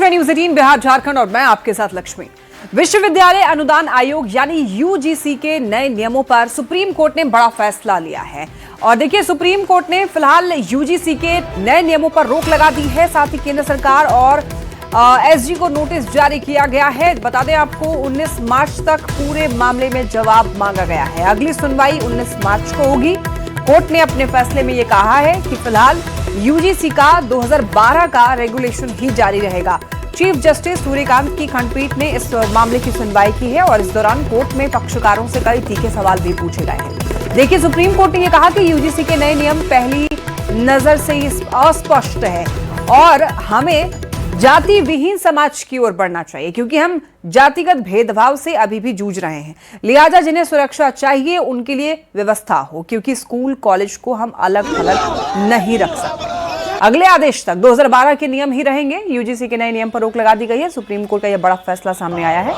में न्यूज 18 बिहार झारखंड और मैं आपके साथ लक्ष्मी। विश्वविद्यालय अनुदान आयोग यानी यूजीसी के नए नियमों पर सुप्रीम कोर्ट ने बड़ा फैसला लिया है। और देखिए, सुप्रीम कोर्ट ने फिलहाल यूजीसी के नए नियमों पर रोक लगा दी है। साथ ही केंद्र सरकार और एसजी को नोटिस जारी किया गया है। बता दें आपको, 19 मार्च तक पूरे मामले में जवाब मांगा गया है। अगली सुनवाई 19 मार्च को होगी। कोर्ट ने अपने फैसले में यह कहा है कि फिलहाल यूजीसी का 2012 का रेगुलेशन ही जारी रहेगा। चीफ जस्टिस सूर्यकांत की खंडपीठ ने इस मामले की सुनवाई की है और इस दौरान कोर्ट में पक्षकारों से कई तीखे सवाल भी पूछे गए हैं। देखिए, सुप्रीम कोर्ट ने यह कहा कि यूजीसी के नए नियम पहली नजर से ही अस्पष्ट है और हमें जाति विहीन समाज की ओर बढ़ना चाहिए, क्योंकि हम जातिगत भेदभाव से अभी भी जूझ रहे हैं। लिहाजा जिन्हें सुरक्षा चाहिए उनके लिए व्यवस्था हो, क्योंकि स्कूल कॉलेज को हम अलग अलग नहीं रख सकते। अगले आदेश तक 2012 के नियम ही रहेंगे। यूजीसी के नए नियम पर रोक लगा दी गई है। सुप्रीम कोर्ट का यह बड़ा फैसला सामने आया है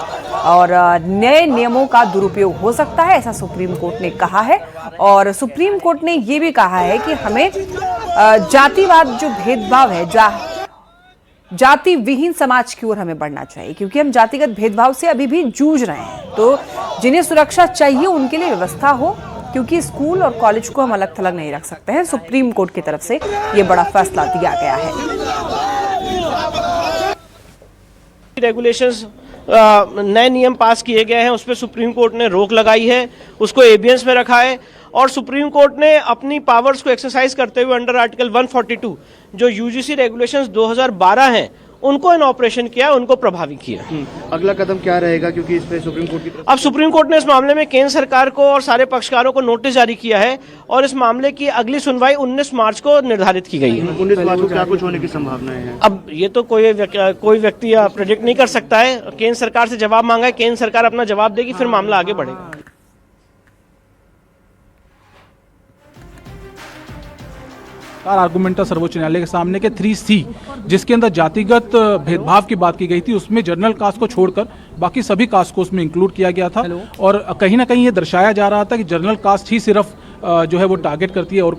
और नए नियमों का दुरुपयोग हो सकता है, ऐसा सुप्रीम कोर्ट ने कहा है। और सुप्रीम कोर्ट ने यह भी कहा है कि हमें जातिवाद जो भेदभाव है, जाति विहीन समाज की ओर हमें बढ़ना चाहिए, क्योंकि हम जातिगत भेदभाव से अभी भी जूझ रहे हैं। तो जिन्हें सुरक्षा चाहिए उनके लिए व्यवस्था हो, क्योंकि स्कूल और कॉलेज को हम अलग थलग नहीं रख सकते हैं। सुप्रीम कोर्ट की तरफ से यह बड़ा फैसला दिया गया है। रेगुलेशंस नए नियम पास किए गए हैं, उस पर सुप्रीम कोर्ट ने रोक लगाई है, उसको एबियंस में रखा है। और सुप्रीम कोर्ट ने अपनी पावर्स को एक्सरसाइज करते हुए अंडर आर्टिकल 142 जो यूजीसी रेगुलेशंस 2012 हैं उनको इन ऑपरेशन किया, उनको प्रभावी किया। अगला कदम क्या रहेगा, क्योंकि इस पे सुप्रीम कोर्ट की अब सुप्रीम कोर्ट ने इस मामले में केंद्र सरकार को और सारे पक्षकारों को नोटिस जारी किया है और इस मामले की अगली सुनवाई 19 मार्च को निर्धारित की गई है। 19 मार्च को क्या कुछ होने की संभावनाएं हैं? अब ये तो कोई व्यक्ति प्रेडिक्ट नहीं कर सकता है। केंद्र सरकार से जवाब मांगा है, केंद्र सरकार अपना जवाब देगी, फिर मामला आगे बढ़ेगा। आर्गुमेंटा सर्वोच्च न्यायालय के सामने के 3C, जिसके अंदर जातिगत भेदभाव की बात की गई थी, उसमें जनरल कास्ट को छोड़कर बाकी सभी कास्ट को उसमें इंक्लूड किया गया था। और कहीं ना कहीं ये दर्शाया जा रहा था कि जनरल कास्ट ही सिर्फ जो है वो टारगेट करती है और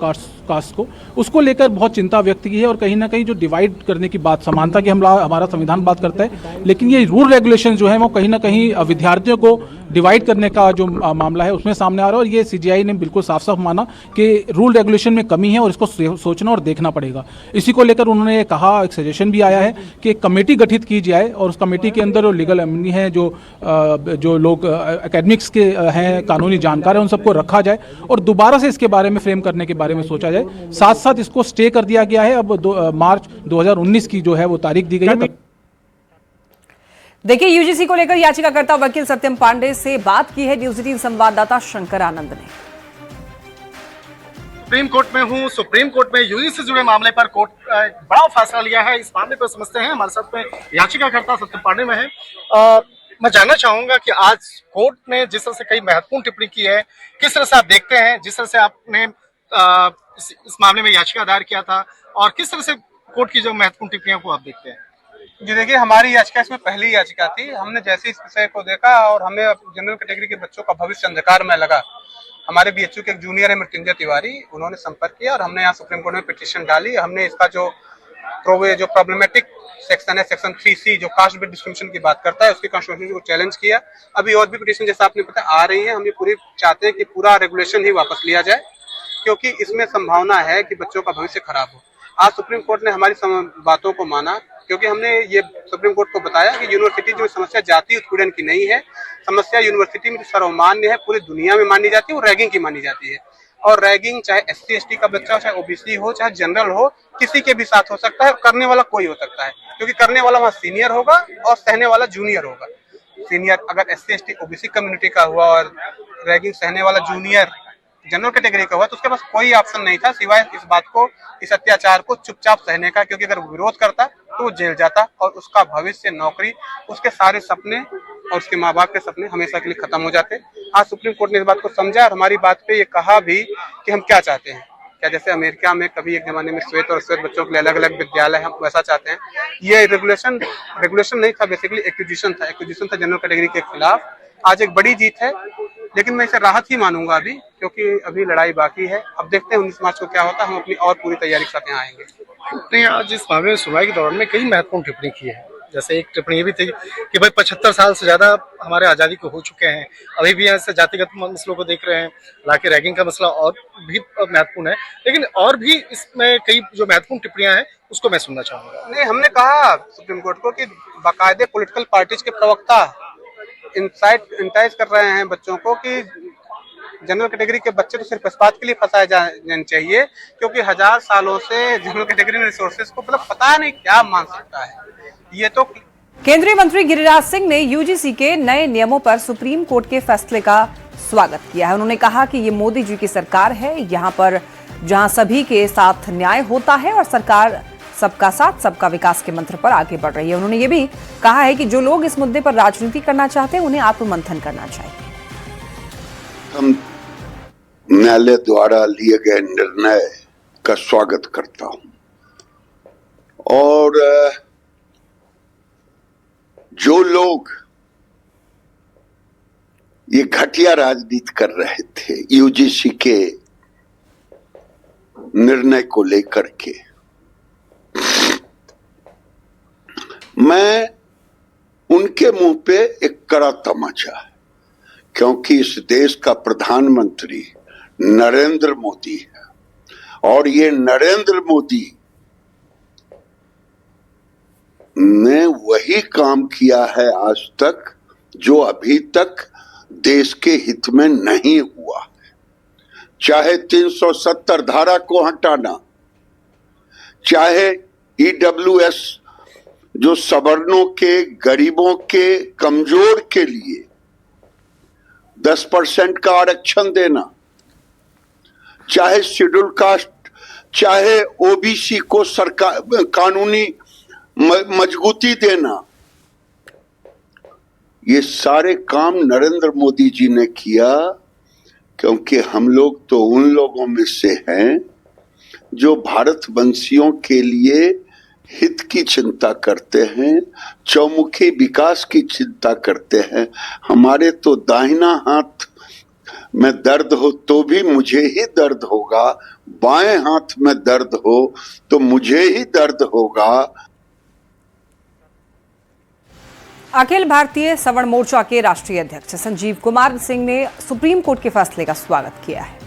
कास्ट को, उसको लेकर बहुत चिंता व्यक्त की है। और कहीं ना कहीं जो डिवाइड करने की बात, समानता की हमारा संविधान बात करता है, लेकिन ये रूल रेगुलेशन जो है वो कहीं ना कहीं विद्यार्थियों को डिवाइड करने का जो मामला है उसमें सामने आ रहा है। और ये सीजीआई ने बिल्कुल साफ साफ माना कि रूल रेगुलेशन में कमी है और इसको सोचना और देखना पड़ेगा। इसी को लेकर उन्होंने कहा, एक सजेशन भी आया है कि एक कमेटी गठित की जाए और उस कमेटी के अंदर जो लीगल एमनी है, जो लोग एकेडमिक्स के हैं, कानूनी जानकार हैं, उन सबको रखा जाए और दोबारा से इसके बारे में फ्रेम करने के बारे में सोचा जाए। साथ साथ इसको स्टे कर दिया गया है। अब मार्च 2019 की जो है वो तारीख दी गई है। देखिए, यूजीसी को लेकर याचिकाकर्ता वकील सत्यम पांडे से बात की है न्यूज 18 संवाददाता शंकर आनंद ने। सुप्रीम कोर्ट में हूँ। सुप्रीम कोर्ट में यूजीसी से जुड़े मामले पर कोर्ट बड़ा फैसला लिया है। इस मामले को समझते हैं, हमारे साथ में याचिकाकर्ता सत्यम पांडे में है। मैं जानना चाहूंगा कि आज कोर्ट ने जिस तरह से कई महत्वपूर्ण टिप्पणी की है, किस तरह से आप देखते हैं, जिस तरह से आपने इस मामले में याचिका दायर किया था, और किस तरह से कोर्ट की जो महत्वपूर्ण टिप्पणियों को आप देखते हैं? जी देखिए, हमारी याचिका इसमें पहली याचिका थी। हमने जैसे इस विषय को देखा और हमें जनरल कैटेगरी के बच्चों का भविष्य अंधकार में लगा, हमारे बीएचयू के एक जूनियर है मृत्युंजय तिवारी, उन्होंने संपर्क किया और हमने यहाँ सुप्रीम कोर्ट में पिटीशन डाली। हमने इसका जो प्रॉब्लमेटिक सेक्शन है, सेक्शन 3C, जो कास्ट बेस्ड डिस्क्रिमिनेशन की बात करता है, उसकी कॉन्स्टिट्यूशन को चैलेंज किया। अभी और भी पिटीशन जैसा आपने पता आ रही है। हम ये पूरी चाहते हैं कि पूरा रेगुलेशन ही वापस लिया जाए, क्योंकि इसमें संभावना है कि बच्चों का भविष्य खराब हो। आज सुप्रीम कोर्ट ने हमारी बातों को माना, क्योंकि हमने ये सुप्रीम कोर्ट को बताया कि यूनिवर्सिटी जो समस्या जाति उत्पीड़न की नहीं है, समस्या यूनिवर्सिटी में सर्वमान्य है, पूरी दुनिया में मानी जाती है, वो रैगिंग की मानी जाती है। और रैगिंग चाहे SC ST का बच्चा हो, चाहे OBC हो, चाहे जनरल हो, किसी के भी साथ हो सकता है। करने वाला कोई हो सकता है, क्योंकि करने वाला वहाँ सीनियर होगा और सहने वाला जूनियर होगा। सीनियर अगर SC ST OBC कम्युनिटी का हुआ और रैगिंग सहने वाला जूनियर जनरल कैटेगरी का हुआ, तो उसके पास कोई ऑप्शन नहीं था सिवाय इस बात को, इस अत्याचार को चुपचाप सहने का, क्योंकि अगर विरोध करता तो वो जेल जाता और उसका भविष्य, नौकरी, उसके सारे सपने और उसके माँ बाप के सपने हमेशा के लिए खत्म हो जाते। आज सुप्रीम कोर्ट ने इस बात को समझा और हमारी बात पे ये कहा भी कि हम क्या चाहते हैं। क्या जैसे अमेरिका में कभी एक जमाने में श्वेत और श्वेत बच्चों के लिए अलग अलग विद्यालय, हम वैसा चाहते हैं। ये रेगुलेशन नहीं था, बेसिकली एक्विजिशन था जनरल कैटेगरी के खिलाफ। आज एक बड़ी जीत है, लेकिन मैं इसे राहत ही मानूंगा अभी, क्योंकि अभी लड़ाई बाकी है। अब देखते हैं 19 मार्च को क्या होता है। हम अपनी और पूरी तैयारी के साथ यहाँ आएंगे। आज इस मामले में सुनवाई के दौरान में कई महत्वपूर्ण टिप्पणी की है। जैसे एक टिप्पणी ये भी थी कि भाई 75 साल से ज्यादा हमारे आजादी को हो चुके हैं, अभी भी ऐसे जातिगत मसलों को देख रहे हैं, हालांकि रैगिंग का मसला और भी महत्वपूर्ण है, लेकिन और भी इसमें कई जो महत्वपूर्ण टिप्पणियां हैं उसको मैं सुनना चाहूंगा। नहीं, हमने कहा सुप्रीम कोर्ट को कि बाकायदे पॉलिटिकल पार्टीज के प्रवक्ता इंटाइज कर रहे हैं बच्चों को कि जनरल कैटेगरी के बच्चे तो सिर्फ इस बात के लिए फंसाए जाने चाहिए क्योंकि 1000 सालों से जनरल कैटेगरी में रिसोर्सेज को मतलब पता नहीं क्या मान सकता है। ये तो केंद्रीय मंत्री गिरिराज सिंह ने यूजीसी के नए नियमों पर सुप्रीम कोर्ट के फैसले का स्वागत किया है। उन्होंने कहा कि ये मोदी जी की सरकार है, यहाँ पर जहां सभी के साथ न्याय होता है और सरकार सबका साथ सबका विकास के मंत्र पर आगे बढ़ रही है। उन्होंने ये भी कहा है कि जो लोग इस मुद्दे पर राजनीति करना चाहते हैं उन्हें आत्ममंथन करना चाहिए। हम न्यायालय द्वारा लिए गए निर्णय का स्वागत करता हूं और जो लोग ये घटिया राजनीति कर रहे थे यूजीसी के निर्णय को लेकर के, मैं उनके मुंह पे एक कड़ा तमाचा है, क्योंकि इस देश का प्रधानमंत्री नरेंद्र मोदी है और ये नरेंद्र मोदी ने वही काम किया है आज तक जो अभी तक देश के हित में नहीं हुआ है। चाहे 370 धारा को हटाना, चाहे ईडब्ल्यूएस जो सवर्णों के, गरीबों के, कमजोर के लिए 10% का आरक्षण देना, चाहे शेड्यूल कास्ट, चाहे ओबीसी को सरकार कानूनी मजबूती देना, ये सारे काम नरेंद्र मोदी जी ने किया क्योंकि हम लोग तो उन लोगों में से हैं जो भारतवंशियों के लिए हित की चिंता करते हैं, चौमुखी विकास की चिंता करते हैं। हमारे तो दाहिना हाथ में दर्द हो तो भी मुझे ही दर्द होगा, बाएं हाथ में दर्द हो तो मुझे ही दर्द होगा। अखिल भारतीय सवर्ण मोर्चा के राष्ट्रीय अध्यक्ष संजीव कुमार सिंह ने सुप्रीम कोर्ट के फैसले का स्वागत किया है।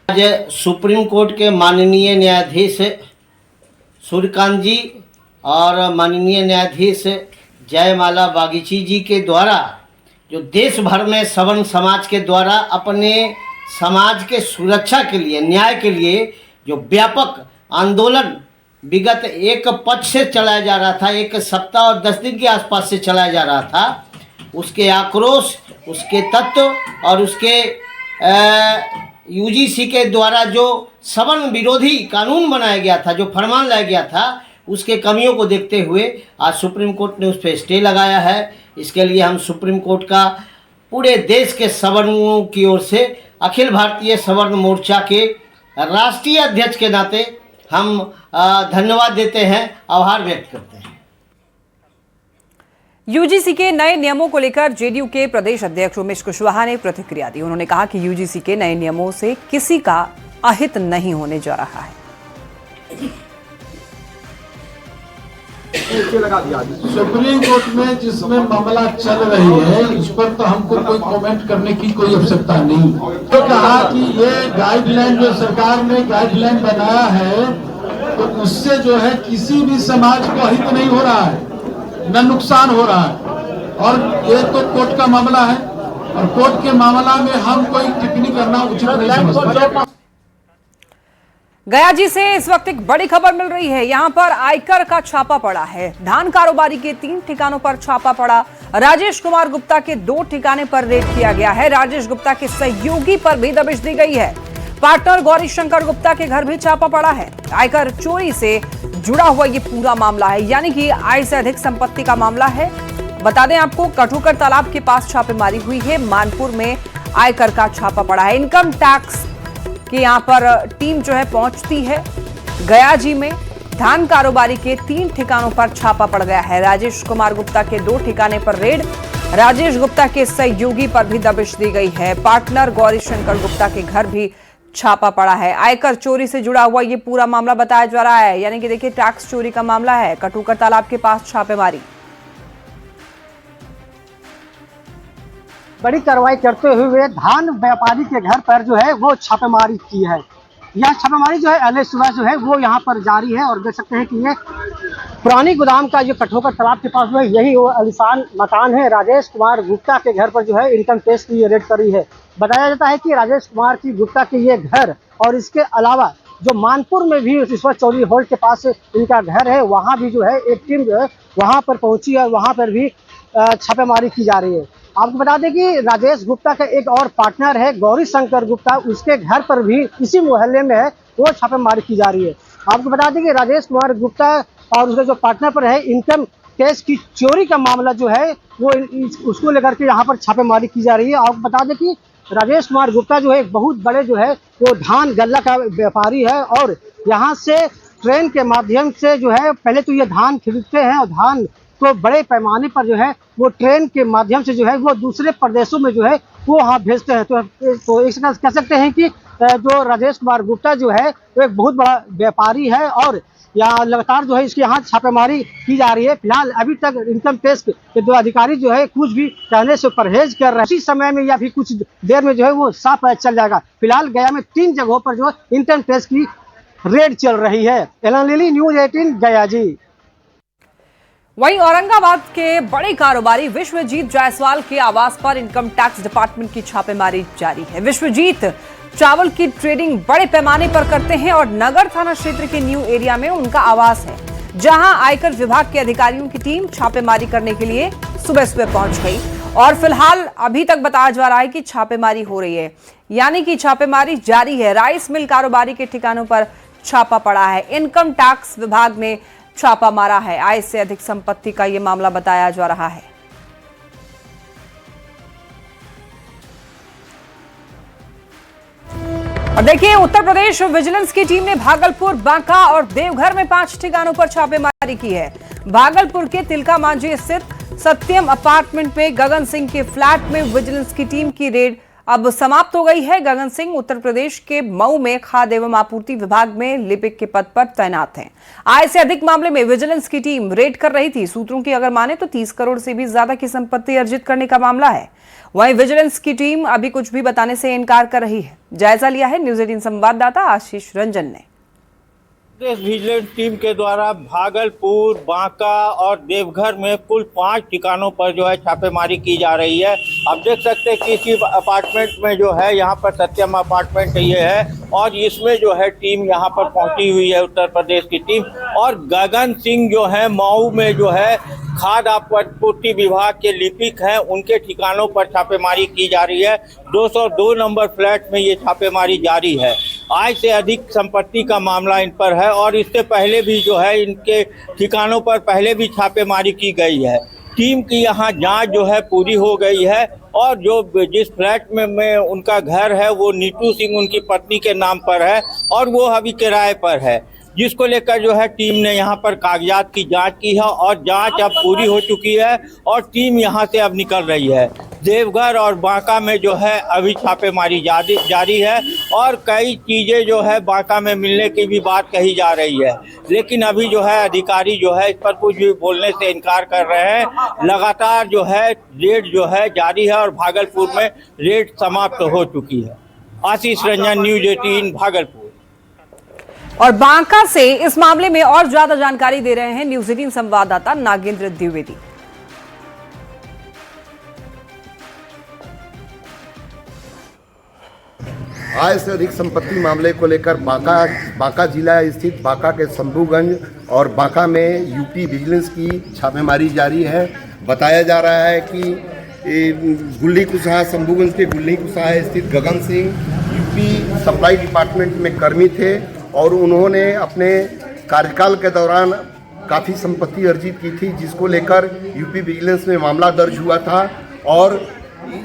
आज सुप्रीम कोर्ट के माननीय न्यायाधीश सूर्यकांत जी और माननीय न्यायाधीश जयमाला बागीची जी के द्वारा जो देश भर में सवर्ण समाज के द्वारा अपने समाज के सुरक्षा के लिए, न्याय के लिए जो व्यापक आंदोलन विगत एक पक्ष से चलाया जा रहा था, एक सप्ताह और 10 दिन के आसपास से चलाया जा रहा था, उसके आक्रोश, उसके तत्व और उसके यूजीसी के द्वारा जो सवर्ण विरोधी कानून बनाया गया था, जो फरमान लाया गया था, उसके कमियों को देखते हुए आज सुप्रीम कोर्ट ने उस पर स्टे लगाया है। इसके लिए हम सुप्रीम कोर्ट का पूरे देश के सवर्णों की ओर से अखिल भारतीय सवर्ण मोर्चा के राष्ट्रीय अध्यक्ष के नाते हम धन्यवाद देते हैं, आभार व्यक्त करते हैं। यूजीसी के नए नियमों को लेकर जेडीयू के प्रदेश अध्यक्ष उमेश कुशवाहा ने प्रतिक्रिया दी। उन्होंने कहा कि यूजीसी के नए नियमों से किसी का अहित नहीं होने जा रहा है। सुप्रीम कोर्ट में जिसमें मामला चल रही है उस पर तो हमको कोई कमेंट करने की कोई आवश्यकता नहीं। तो कहा कि ये गाइडलाइन जो सरकार ने गाइडलाइन बनाया है तो उससे जो है किसी भी समाज को हित नहीं हो रहा है, न नुकसान हो रहा है। और ये तो कोर्ट का मामला है और कोर्ट के मामला में हम कोई टिप्पणी करना उचित नहीं समझते। गया जी से इस वक्त एक बड़ी खबर मिल रही है। यहां पर आयकर का छापा पड़ा है। धान कारोबारी के 3 ठिकानों पर छापा पड़ा। राजेश कुमार गुप्ता के 2 ठिकाने पर रेड किया गया है। राजेश गुप्ता के सहयोगी पर भी दबिश दी गई है। पार्टनर गौरी शंकर गुप्ता के घर भी छापा पड़ा है। आयकर चोरी से जुड़ा हुआ ये पूरा मामला है, यानी कि आय से अधिक संपत्ति का मामला है। बता दें आपको, कठोकर तालाब के पास छापेमारी हुई है। मानपुर में आयकर का छापा पड़ा है। इनकम टैक्स कि यहाँ पर टीम जो है पहुंचती है। गया जी में धान कारोबारी के 3 ठिकानों पर छापा पड़ गया है। राजेश कुमार गुप्ता के 2 ठिकाने पर रेड। राजेश गुप्ता के सहयोगी पर भी दबिश दी गई है। पार्टनर गौरी शंकर गुप्ता के घर भी छापा पड़ा है। आयकर चोरी से जुड़ा हुआ ये पूरा मामला बताया जा रहा है, यानी कि देखिए टैक्स चोरी का मामला है। कटुकर तालाब के पास छापेमारी। बड़ी कार्रवाई करते हुए धान व्यापारी के घर पर जो है वो छापेमारी की है। यह छापेमारी जो है अगले सुबह जो है वो यहाँ पर जारी है और देख सकते हैं कि ये पुरानी गोदाम का जो कटोकर तालाब के पास जो है यही वो आलीशान मकान है। राजेश कुमार गुप्ता के घर पर जो है इनकम टैक्स की रेड करी है। बताया जाता है कि राजेश कुमार की गुप्ता के ये घर और इसके अलावा जो मानपुर में भी ईश्वर चौधरी हॉल के पास इनका घर है, वहाँ भी जो है एक टीम जो है वहाँ पर पहुँची है, वहाँ पर भी छापेमारी की जा रही है। आपको बता दें कि राजेश गुप्ता का एक और पार्टनर है गौरी शंकर गुप्ता, उसके घर पर भी इसी मोहल्ले में है, वो छापेमारी की जा रही है। आपको बता दें कि राजेश कुमार गुप्ता और उसके जो पार्टनर पर है इनकम टैक्स की चोरी का मामला जो है वो उसको लेकर के यहाँ पर छापेमारी की जा रही है। आपको बता दें कि राजेश कुमार गुप्ता जो है एक बहुत बड़े जो है वो धान गल्ला का व्यापारी है और यहाँ से ट्रेन के माध्यम से जो है पहले तो ये धान खरीदते हैं और धान तो बड़े पैमाने पर जो है वो ट्रेन के माध्यम से जो है वो दूसरे प्रदेशों में जो है वो वहाँ भेजते हैं। तो एक कह सकते हैं कि जो राजेश कुमार गुप्ता जो है वो एक बहुत बड़ा व्यापारी है और यहाँ लगातार जो है इसके यहाँ छापेमारी की जा रही है। फिलहाल अभी तक इनकम टैक्स के दो अधिकारी जो है कुछ भी कहने से परहेज कर रहे हैं। इसी समय में या फिर कुछ देर में जो है वो साफ चल जाएगा। फिलहाल गया में 3 जगहों पर जो इनकम टैक्स की रेड चल रही है। एलएनलीली न्यूज 18 गया जी। वहीं औरंगाबाद के बड़े कारोबारी विश्वजीत जायसवाल के आवास पर इनकम टैक्स डिपार्टमेंट की छापेमारी जारी है। विश्वजीत चावल की ट्रेडिंग बड़े पैमाने पर करते हैं और नगर थाना क्षेत्र के न्यू एरिया में उनका आवास है, जहां आयकर विभाग के अधिकारियों की टीम छापेमारी करने के लिए सुबह सुबह पहुंच गई और फिलहाल अभी तक बताया जा रहा है कि छापेमारी हो रही है, यानी कि छापेमारी जारी है। राइस मिल कारोबारी के ठिकानों पर छापा पड़ा है। इनकम टैक्स विभाग ने छापा मारा है। आय से अधिक संपत्ति का यह मामला बताया जा रहा है। और देखिए उत्तर प्रदेश विजिलेंस की टीम ने भागलपुर, बांका और देवघर में 5 ठिकानों पर छापेमारी की है। भागलपुर के तिलका मांझी स्थित सत्यम अपार्टमेंट में गगन सिंह के फ्लैट में विजिलेंस की टीम की रेड अब समाप्त हो गई है। गगन सिंह उत्तर प्रदेश के मऊ में खाद्य एवं आपूर्ति विभाग में लिपिक के पद पर तैनात हैं। आय से अधिक मामले में विजिलेंस की टीम रेड कर रही थी। सूत्रों की अगर माने तो 30 करोड़ से भी ज्यादा की संपत्ति अर्जित करने का मामला है। वहीं विजिलेंस की टीम अभी कुछ भी बताने से इनकार कर रही है। जायजा लिया है न्यूज 18 संवाददाता आशीष रंजन ने। विजिलेंस टीम के द्वारा भागलपुर, बांका और देवघर में कुल 5 ठिकानों पर जो है छापेमारी की जा रही है। आप देख सकते हैं कि इसी अपार्टमेंट में जो है यहाँ पर सत्यम अपार्टमेंट ये है और इसमें जो है टीम यहाँ पर पहुँची हुई है, उत्तर प्रदेश की टीम। और गगन सिंह जो है मऊ में जो है खाद्य आपूर्ति विभाग के लिपिक हैं, उनके ठिकानों पर छापेमारी की जा रही है। 202 नंबर फ्लैट में ये छापेमारी जारी है। आय से अधिक संपत्ति का मामला इन पर है और इससे पहले भी जो है इनके ठिकानों पर पहले भी छापेमारी की गई है। टीम की यहाँ जांच जो है पूरी हो गई है और जो जिस फ्लैट में उनका घर है वो नीतू सिंह उनकी पत्नी के नाम पर है और वो अभी किराए पर है, जिसको लेकर जो है टीम ने यहाँ पर कागजात की जांच की है और जांच अब पूरी हो चुकी है और टीम यहाँ से अब निकल रही है। देवघर और बांका में जो है अभी छापेमारी जारी है और कई चीज़ें जो है बांका में मिलने की भी बात कही जा रही है, लेकिन अभी जो है अधिकारी जो है इस पर कुछ भी बोलने से इनकार कर रहे हैं। लगातार जो है रेड जो है जारी है और भागलपुर में रेड समाप्त हो चुकी है। आशीष रंजन, न्यूज 18 भागलपुर। और बांका से इस मामले में और ज्यादा जानकारी दे रहे हैं न्यूज 18 संवाददाता नागेंद्र द्विवेदी। आय से अधिक संपत्ति मामले को लेकर बांका जिला स्थित बांका के शंभूगंज और बांका में यूपी विजिलेंस की छापेमारी जारी है। बताया जा रहा है कि गुल्ली कुशवाहा, शंभूगंज के गुल्ली कुशवाहा स्थित Gagan Singh UP supply department में कर्मी थे और उन्होंने अपने कार्यकाल के दौरान काफ़ी संपत्ति अर्जित की थी, जिसको लेकर यूपी विजिलेंस में मामला दर्ज हुआ था और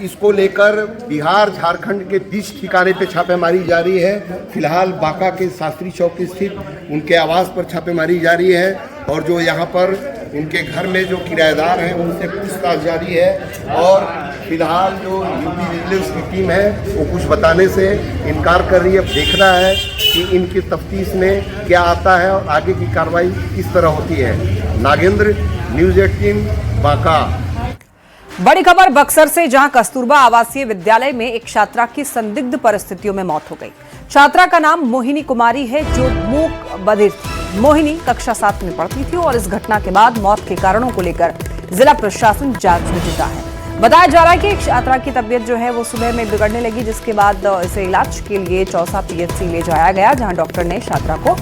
इसको लेकर बिहार, झारखंड के 20 ठिकाने पे छापेमारी जारी है। फिलहाल बांका के शास्त्री चौक स्थित उनके आवास पर छापेमारी जारी है और जो यहाँ पर उनके घर में जो किराएदार हैं उनसे पूछताछ जारी है और फिलहाल जो यूपी विजिलेंस की टीम है वो कुछ बताने से इनकार कर रही है। अब देखना है कि इनकी तफ्तीश में क्या आता है और आगे की कार्रवाई किस तरह होती है। नागेंद्र, न्यूज़ 18, बांका। बड़ी खबर बक्सर से, जहां कस्तूरबा आवासीय विद्यालय में एक छात्रा की संदिग्ध परिस्थितियों में मौत हो गई। छात्रा का नाम मोहिनी कुमारी है, जो मूक बधिर थी। मोहिनी कक्षा 7 में पढ़ती थी और इस घटना के बाद मौत के कारणों को लेकर जिला प्रशासन जांच में जुटा है। बताया जा रहा है कि छात्रा की तबीयत जो है वो सुबह में बिगड़ने लगी, जिसके बाद इसे इलाज के लिए चौसा PHC ले जाया गया, जहां डॉक्टर ने छात्रा को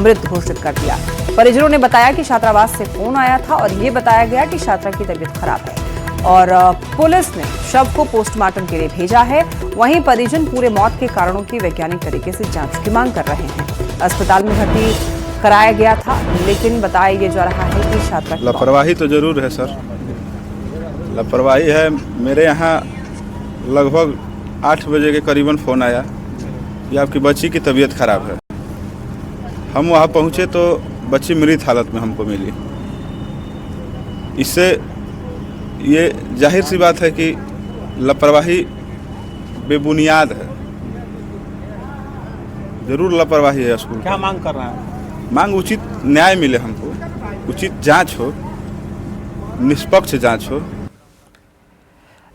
मृत घोषित कर दिया। परिजनों ने बताया कि छात्रावास से फोन आया था और ये बताया गया कि छात्रा की तबीयत खराब है और पुलिस ने शव को पोस्टमार्टम के लिए भेजा है। वहीं परिजन पूरे मौत के कारणों की वैज्ञानिक तरीके से जांच की मांग कर रहे हैं। अस्पताल में भर्ती कराया गया था, लेकिन बताया ये जा रहा है कि छात्रा की लापरवाही तो जरूर है सर, लापरवाही है। मेरे यहाँ लगभग 8 बजे के करीबन फ़ोन आया कि आपकी बच्ची की तबीयत खराब है। हम वहाँ पहुँचे तो बच्ची मृत हालत में हमको मिली। इससे ये जाहिर सी बात है कि लापरवाही बेबुनियाद है, जरूर लापरवाही है स्कूल। क्या मांग कर रहा है? मांग उचित न्याय मिले हमको, उचित जांच हो, निष्पक्ष जांच हो।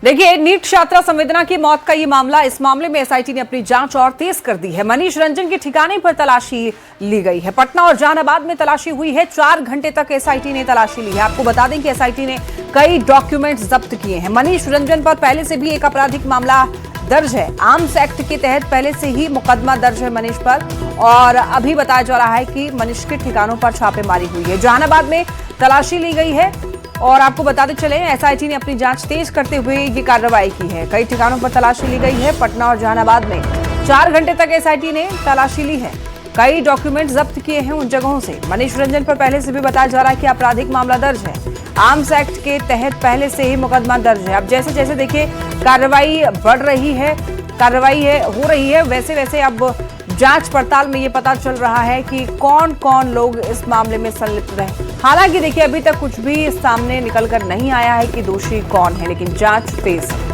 देखिए, नीट छात्रा संवेदना की मौत का ये मामला, इस मामले में SIT ने अपनी जांच और तेज कर दी है। मनीष रंजन के ठिकाने पर तलाशी ली गई है। पटना और जहानाबाद में तलाशी हुई है। 4 घंटे तक SIT ने तलाशी ली है। आपको बता दें कि SIT ने कई डॉक्यूमेंट्स जब्त किए हैं। मनीष रंजन पर पहले से भी एक आपराधिक मामला दर्ज है। आर्म्स एक्ट के तहत पहले से ही मुकदमा दर्ज है मनीष पर, और अभी बताया जा रहा है कि मनीष के ठिकानों पर छापेमारी हुई है। जहानाबाद में तलाशी ली गई है और आपको बताते चले, SIT ने अपनी जांच तेज करते हुए ये कार्रवाई की है। कई ठिकानों पर तलाशी ली गई है। पटना और जहानाबाद में 4 घंटे तक SIT ने तलाशी ली है। कई डॉक्यूमेंट जब्त किए हैं उन जगहों से। मनीष रंजन पर पहले से भी बताया जा रहा है कि आपराधिक मामला दर्ज है। आर्म्स एक्ट के तहत पहले से ही मुकदमा दर्ज है। अब जैसे जैसे देखिए कार्रवाई बढ़ रही है, हो रही है, वैसे वैसे अब जांच पड़ताल में ये पता चल रहा है कि कौन कौन लोग इस मामले में संलिप्त रहे। हालांकि देखिए, अभी तक कुछ भी सामने निकलकर नहीं आया है कि दोषी कौन है, लेकिन जांच तेज है।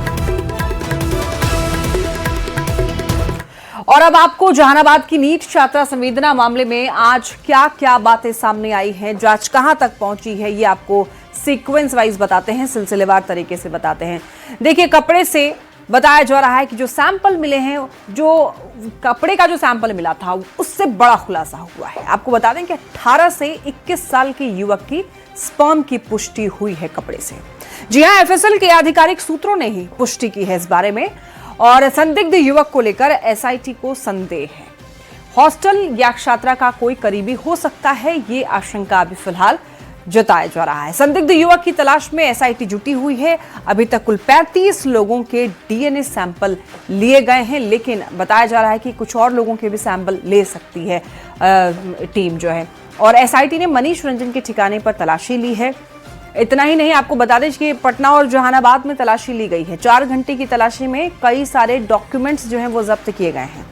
और अब आपको जहानाबाद की नीट छात्रा संवेदना मामले में आज क्या क्या बातें सामने आई हैं, जांच कहां तक पहुंची है, ये आपको सीक्वेंस वाइज बताते हैं, सिलसिलेवार तरीके से बताते हैं। देखिए, कपड़े से बताया जा रहा है कि जो सैंपल मिले हैं, जो कपड़े का जो सैंपल मिला था, उससे बड़ा खुलासा हुआ है। आपको बता दें कि 18 से 21 साल के युवक की स्पर्म की पुष्टि हुई है कपड़े से। जी हां, FSL के आधिकारिक सूत्रों ने ही पुष्टि की है इस बारे में। और संदिग्ध युवक को लेकर SIT को संदेह है। हॉस्टल या छात्रा का कोई करीबी हो सकता है, ये आशंका अभी फिलहाल जताया जा रहा है। संदिग्ध युवक की तलाश में SIT जुटी हुई है। अभी तक कुल 35 लोगों के DNA सैंपल लिए गए हैं, लेकिन बताया जा रहा है कि कुछ और लोगों के भी सैंपल ले सकती है टीम जो है। और SIT ने मनीष रंजन के ठिकाने पर तलाशी ली है। इतना ही नहीं, आपको बता दें कि पटना और जहानाबाद में तलाशी ली गई है। 4 घंटे की तलाशी में कई सारे डॉक्यूमेंट्स जो हैं वो जब्त किए गए हैं।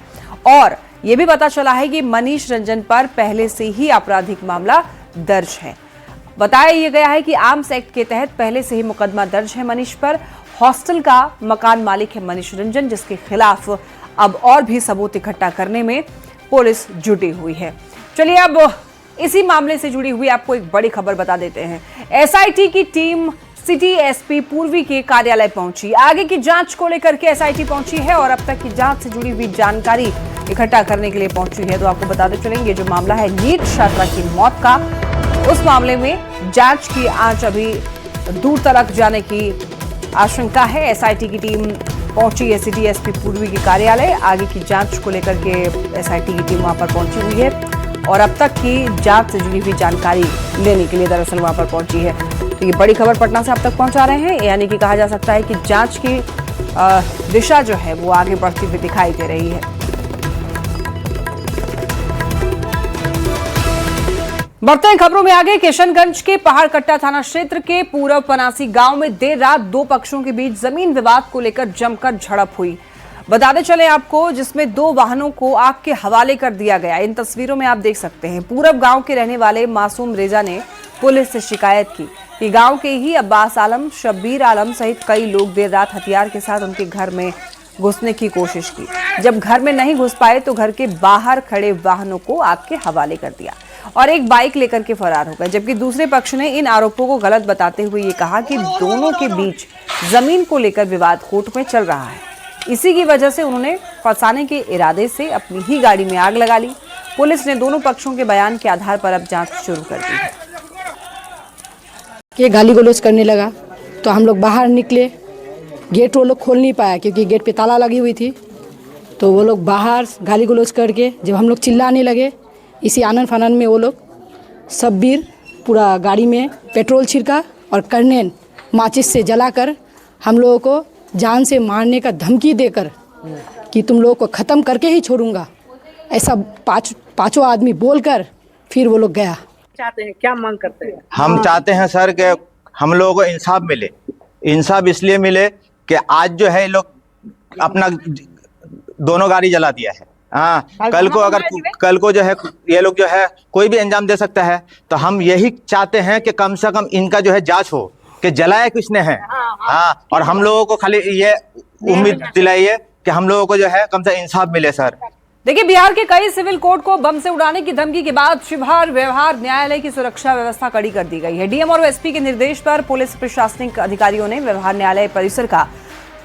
और ये भी पता चला है कि मनीष रंजन पर पहले से ही आपराधिक मामला दर्ज है। बताया यह गया है कि आर्म्स एक्ट के तहत पहले से ही मुकदमा दर्ज है मनीष पर। हॉस्टल का मकान मालिक है मनीष रंजन, जिसके खिलाफ अब और भी सबूत इकट्ठा करने में पुलिस जुटी हुई है। चलिए, अब इसी मामले से जुड़ी हुई आपको एक बड़ी खबर बता देते हैं। SIT की टीम सिटी SP पूर्वी के कार्यालय पहुंची। आगे की जांच को लेकर के SIT पहुंची है और अब तक की जांच से जुड़ी हुई जानकारी इकट्ठा करने के लिए पहुंची है। तो आपको बताते चलेंगे, जो मामला है नीट छात्रा की मौत का, उस मामले में जांच की आंच अभी दूर तक जाने की आशंका है। SIT की टीम पहुंची है सिटी SP पूर्वी के कार्यालय। आगे की जांच को लेकर के SIT की टीम वहां पर पहुंची हुई है और अब तक की जांच से जुड़ी हुई जानकारी लेने के लिए दरअसल वहां पर पहुंची है। तो ये बड़ी खबर पटना से अब तक पहुंचा रहे हैं, यानी कि कहा जा सकता है कि जांच की दिशा जो है वो आगे बढ़ती हुई दिखाई दे रही है। बढ़ते हैं खबरों में आगे। किशनगंज के पहाड़कट्टा थाना क्षेत्र के पूर्व पनासी गांव में देर रात 2 पक्षों के बीच जमीन विवाद को लेकर जमकर झड़प हुई। बताते चले आपको, जिसमें 2 वाहनों को आग के हवाले कर दिया गया। इन तस्वीरों में आप देख सकते हैं। पूरब गांव के रहने वाले मासूम रेजा ने पुलिस से शिकायत की। कि गांव के ही अब्बास आलम, शब्बीर आलम सहित कई लोग देर रात हथियार के साथ उनके घर में घुसने की कोशिश की। जब घर में नहीं घुस पाए तो घर के बाहर खड़े वाहनों को आग के हवाले कर दिया और एक बाइक लेकर के फरार हो गए। जबकि दूसरे पक्ष ने इन आरोपों को गलत बताते हुए ये कहा कि दोनों के बीच जमीन को लेकर विवाद कोर्ट में चल रहा है। इसी की वजह से उन्होंने फंसाने के इरादे से अपनी ही गाड़ी में आग लगा ली। पुलिस ने दोनों पक्षों के बयान के आधार पर अब जांच शुरू कर दी है। ये गाली गलौज करने लगा तो हम लोग बाहर निकले। गेट वो लोग खोल नहीं पाया क्योंकि गेट पे ताला लगी हुई थी। तो वो लोग बाहर गाली गलौज करके जब हम लोग चिल्लाने लगे, इसी आनन फानन में वो लोग शब्बीर पूरा गाड़ी में पेट्रोल छिड़का और कर्नेल माचिस से जलाकर हम लोगों को जान से मारने का धमकी देकर कि तुम लोगों को ख़त्म करके ही छोड़ूंगा, ऐसा पांचों आदमी बोलकर फिर वो लोग गया। चाहते हैं, क्या मांग करते हैं? हम चाहते हैं सर कि हम लोगों को इंसाफ मिले। इंसाफ इसलिए मिले कि आज जो है लोग अपना दोनों गाड़ी जला दिया है। हाँ, कल को जो है ये लोग जो है कोई भी अंजाम दे सकता है। तो हम यही चाहते हैं कि कम से कम इनका जो है जांच हो कि जलाया किसने है। हाँ, और हम लोगों को खाली ये उम्मीद दिलाइए कि हम लोगों को जो है कम से इंसाफ मिले सर। देखिए, बिहार के कई सिविल कोर्ट को बम से उड़ाने की धमकी के बाद शिवहर व्यवहार न्यायालय की सुरक्षा व्यवस्था कड़ी कर दी गई है। डीएम और एसपी के निर्देश पर पुलिस प्रशासनिक अधिकारियों ने व्यवहार न्यायालय परिसर का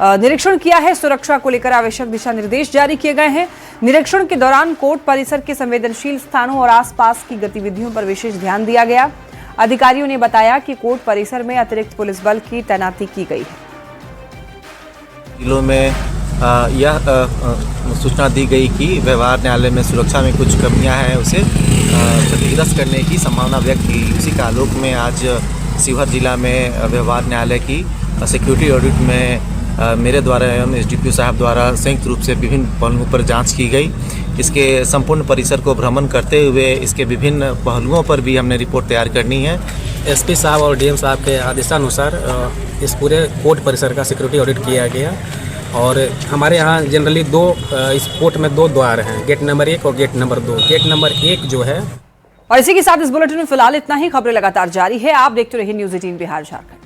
निरीक्षण किया है। सुरक्षा को लेकर आवश्यक दिशा निर्देश जारी किए गए हैं। निरीक्षण के दौरान कोर्ट परिसर के संवेदनशील स्थानों और आसपास की गतिविधियों पर विशेष ध्यान दिया गया। अधिकारियों ने बताया कि कोर्ट परिसर में अतिरिक्त पुलिस बल की तैनाती की गई है। जिलों में यह सूचना दी गई कि व्यवहार न्यायालय में सुरक्षा में कुछ कमियां हैं, उसे क्षतिग्रस्त करने की संभावना व्यक्त की। उसी के आलोक में आज शिवहर जिला में व्यवहार न्यायालय की सिक्योरिटी ऑडिट में मेरे द्वारा एवं एसडीपीओ साहब द्वारा संयुक्त रूप से विभिन्न पहलुओं पर जांच की गई। इसके संपूर्ण परिसर को भ्रमण करते हुए इसके विभिन्न पहलुओं पर भी हमने रिपोर्ट तैयार करनी है। एसपी साहब और डीएम साहब के आदेशानुसार इस पूरे कोर्ट परिसर का सिक्योरिटी ऑडिट किया गया और हमारे यहाँ जनरली इस कोर्ट में 2 द्वार हैं, गेट नंबर 1 और गेट नंबर 2। गेट नंबर 1 जो है। और इसी के साथ इस बुलेटिन में फिलहाल इतना ही। खबरें लगातार जारी है, आप देखते रहिए न्यूज़ 18 बिहार झारखंड।